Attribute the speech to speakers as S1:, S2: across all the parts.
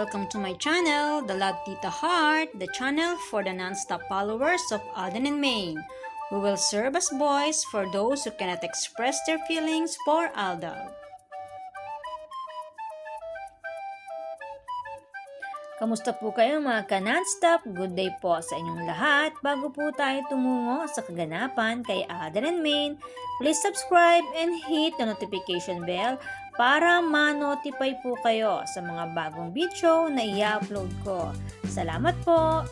S1: welcome to my channel, The Love Tita Heart, the channel for the non-stop followers of Alden and Maine, who will serve as voice for those who cannot express their feelings for Aldab. Kamusta po kayo mga ka-non-stop? Good day po sa inyong lahat. Bago po tayo tumungo sa kaganapan kay Alden and Maine, please subscribe and hit the notification bell para ma-notify po kayo sa mga bagong video na i-upload ko. Salamat po!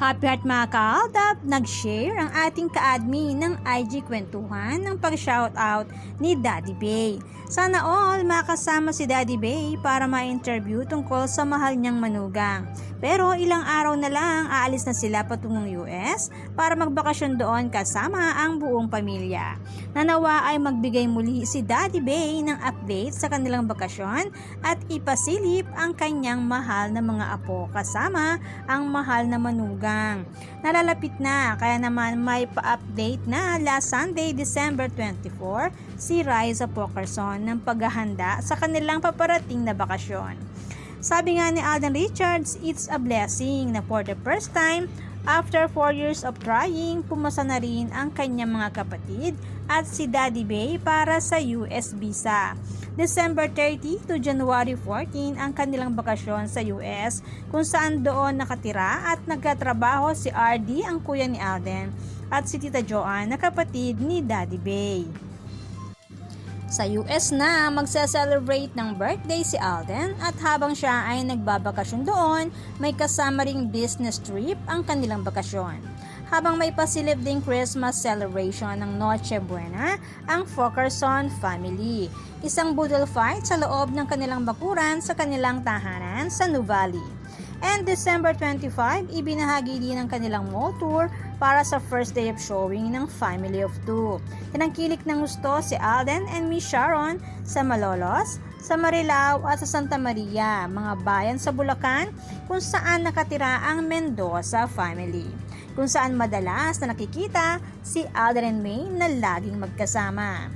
S1: Happy Heart mga ka-Aldab! Nag-share ang ating ka-admin ng IG Kwentuhan ng pag-shoutout ni Daddy Bay. Sana all makasama si Daddy Bay para ma-interview tungkol sa mahal niyang manugang. Pero ilang araw na lang aalis na sila patungong US para magbakasyon doon kasama ang buong pamilya. Nanawa ay magbigay muli si Daddy Bay ng update sa kanilang bakasyon at ipasilip ang kanyang mahal na mga apo kasama ang mahal na manugang. Nalalapit na kaya naman may pa-update na last Sunday, December 24, si Riza Pokerson ng paghahanda sa kanilang paparating na bakasyon. Sabi nga ni Alden Richards, it's a blessing na for the first time, after 4 years of trying, pumasa na rin ang kanyang mga kapatid at si Daddy Bay para sa US visa. December 30 to January 14 ang kanilang bakasyon sa US kung saan doon nakatira at nagkatrabaho si RD, ang kuya ni Alden, at si Tita Joanne na kapatid ni Daddy Bay. Sa US na magse-celebrate ng birthday si Alden at habang siya ay nagbabakasyon doon, may kasama ring business trip ang kanilang bakasyon. Habang may pasilip ding Christmas celebration ng Noche Buena ang Pokerson family. Isang boodle fight sa loob ng kanilang bakuran sa kanilang tahanan sa Nuvali. And December 25, ibinahagi din ang kanilang mall tour para sa first day of showing ng Family of Two. Tinangkilik ng gusto si Alden and Miss Sharon sa Malolos, sa Marilao at sa Santa Maria, mga bayan sa Bulacan kung saan nakatira ang Mendoza family. Kung saan madalas na nakikita si Alden and Maine na laging magkasama.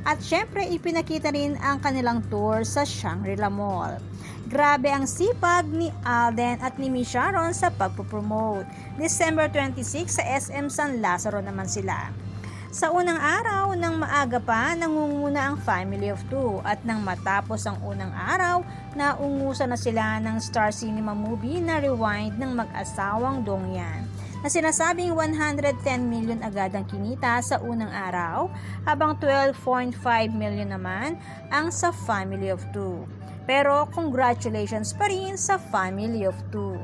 S1: At syempre ipinakita rin ang kanilang tour sa Shangri-La Mall. Grabe ang sipag ni Alden at ni Miss Sharon sa pagpupromote. December 26 sa SM San Lazaro naman sila. Sa unang araw ng maaga pa, nangunguna ang Family of Two at nang matapos ang unang araw, naungusan na sila ng Star Cinema movie na Rewind ng mag-asawang Dongyan na sinasabing 110 million agad ang kinita sa unang araw, habang 12.5 million naman ang sa Family of Two. Pero congratulations pa rin sa Family of Two.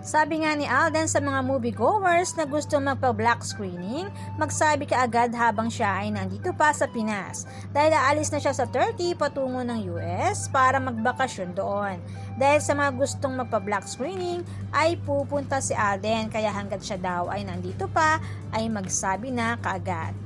S1: Sabi nga ni Alden sa mga moviegoers na gusto magpa-black screening, magsabi ka agad habang siya ay nandito pa sa Pinas dahil aalis na siya sa Turkey patungo ng US para magbakasyon doon. Dahil sa mga gustong magpa-black screening ay pupunta si Alden, kaya hanggat siya daw ay nandito pa ay magsabi na kaagad.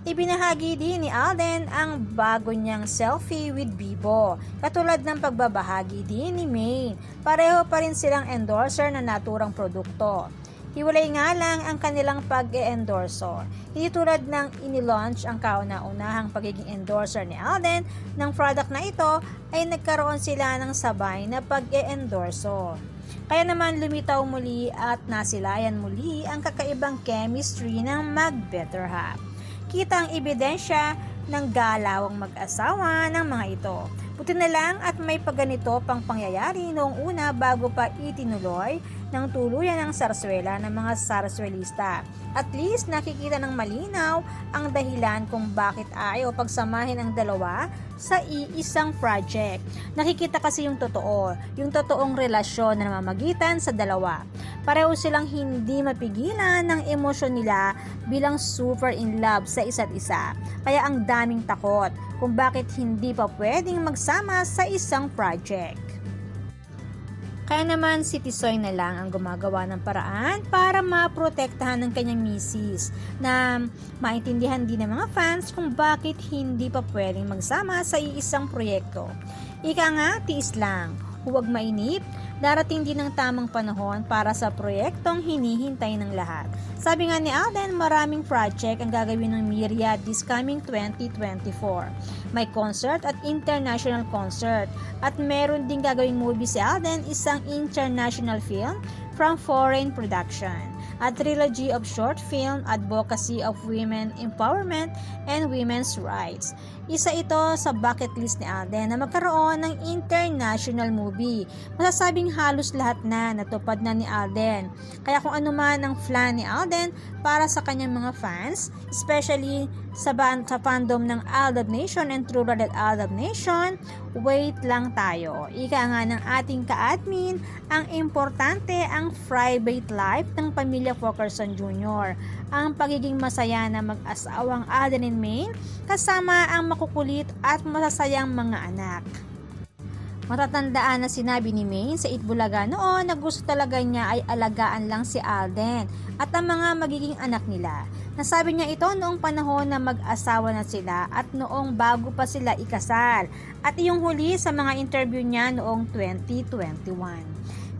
S1: Ibinahagi din ni Alden ang bago niyang selfie with Bibo, katulad ng pagbabahagi din ni Maine. Pareho pa rin silang endorser na naturang produkto. Hiwalay nga lang ang kanilang pag-e-endorso. Hindi tulad ng inilaunch ang kauna-unahang pagiging endorser ni Alden ng product na ito ay nagkaroon sila ng sabay na pag-e-endorso. Kaya naman lumitaw muli at nasilayan muli ang kakaibang chemistry ng Mag-Better Half. Kita ang ebidensya ng galawang mag-asawa ng mga ito. Buti na lang at may pagganito pang pangyayari noong una bago pa itinuloy ng tuluyan ng sarswela ng mga sarswelista. At least nakikita ng malinaw ang dahilan kung bakit ayaw pagsamahin ang dalawa sa iisang project. Nakikita kasi yung totoong relasyon na namamagitan sa dalawa. Pareho silang hindi mapigilan ng emosyon nila bilang super in love sa isa't isa. Kaya ang daming takot kung bakit hindi pa pwedeng magsama sa isang project. Kaya naman si Tisoy na lang ang gumagawa ng paraan para maprotektahan ng kanyang misis na maintindihan din ng mga fans kung bakit hindi pa pwedeng magsama sa iisang proyekto. Ika nga, tiis lang. huwag mainip. Darating din ang tamang panahon para sa proyektong hinihintay ng lahat. Sabi nga ni Alden, maraming project ang gagawin ng Myriad this coming 2024. May concert at international concert. At meron din gagawing movie si Alden, isang international film from foreign production. A trilogy of short film advocacy of women empowerment and women's rights. Isa ito sa bucket list ni Alden na magkaroon ng international movie. Masasabing halos lahat na natupad na ni Alden. Kaya kung ano man ang plan ni Alden para sa kanyang mga fans, especially sa fandom ng Aldab Nation and True Blooded Aldab Nation, wait lang tayo. Ika nga ng ating ka-admin, ang importante ang private life ng pamilya Fulkerson Jr. Ang pagiging masaya na mag-asawang Alden and Maine kasama ang makukulit at masasayang mga anak. Matatandaan na sinabi ni Maine sa Itbulaga noon na gusto talaga niya ay alagaan lang si Alden at ang mga magiging anak nila. Nasabi niya ito noong panahon na mag-asawa na sila at noong bago pa sila ikasal at iyong huli sa mga interview niya noong 2021.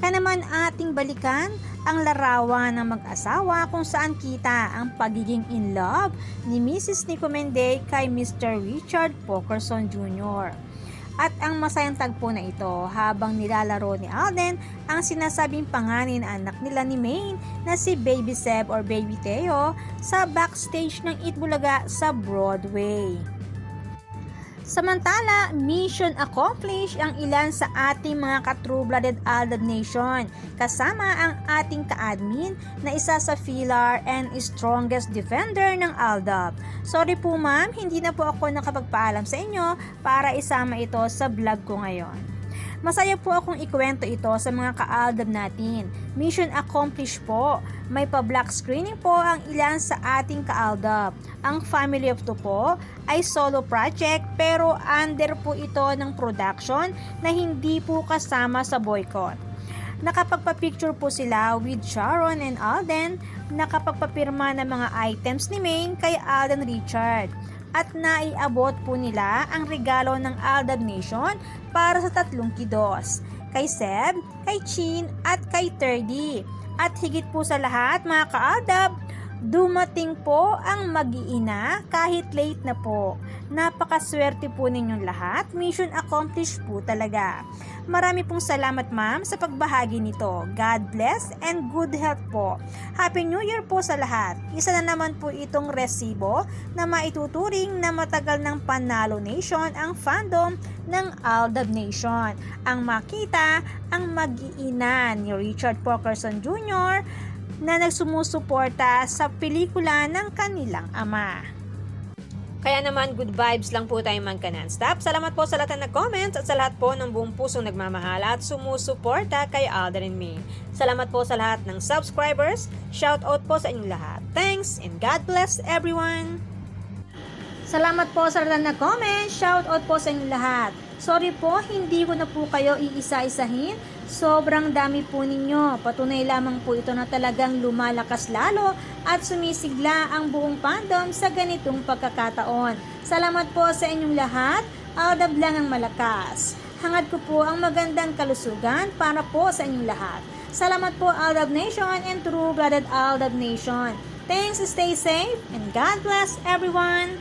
S1: Kaya naman ating balikan ang larawan ng mag-asawa kung saan kita ang pagiging in love ni Mrs. Nico Menday kay Mr. Richard Fulkerson Jr. At ang masayang tagpo na ito habang nilalaro ni Alden ang sinasabing panganin anak nila ni Maine na si Baby Seb or Baby Theo sa backstage ng Itbulaga sa Broadway. Samantala, mission accomplished ang ilan sa ating mga ka-true-blooded Aldab Nation, kasama ang ating ka-admin na isa sa pillar and strongest defender ng Aldab. Sorry po ma'am, hindi na po ako nakapagpaalam sa inyo para isama ito sa vlog ko ngayon. Masaya po akong ikwento ito sa mga ka-Aldab natin. Mission accomplished po. May pa-black screening po ang ilan sa ating ka-Aldab. Ang Family of Two po ay solo project pero under po ito ng production na hindi po kasama sa boycott. Nakapagpa-picture po sila with Sharon and Alden, nakapagpapirma ng mga items ni Maine kay Alden Richard. At naiabot po nila ang regalo ng Aldab Nation para sa 3 kiddos, kay Seb, kay Chin at kay Terdy. At higit po sa lahat mga ka-Aldab, dumating po ang mag-iina kahit late na po. Napakaswerte po ninyong lahat, mission accomplished po talaga. Marami pong salamat ma'am sa pagbahagi nito. God bless and good health po. Happy New Year po sa lahat. Isa na naman po itong resibo na maituturing na matagal ng Panalo Nation ang fandom ng Aldab Nation. Ang makita ang mag-iina ni Richard Fulkerson Jr. na nagsumusuporta sa pelikula ng kanilang ama. Kaya naman, good vibes lang po tayo magka-non-stop. Salamat po sa lahat ng nag-comments at sa lahat po ng buong pusong nagmamahal at sumusuporta kay Alden and Maine. Salamat po sa lahat ng subscribers. Shout out po sa inyong lahat. Thanks and God bless everyone! Salamat po sa lahat ng nag-comment. Shout out po sa inyong lahat. Sorry po, hindi ko na po kayo iisa-isahin. Sobrang dami po ninyo. Patunay lamang po ito na talagang lumalakas lalo at sumisigla ang buong fandom sa ganitong pagkakataon. Salamat po sa inyong lahat. Aldab lang ang malakas. Hangad ko po ang magandang kalusugan para po sa inyong lahat. Salamat po Aldab Nation and True Blooded Aldab Nation. Thanks, stay safe, and God bless everyone!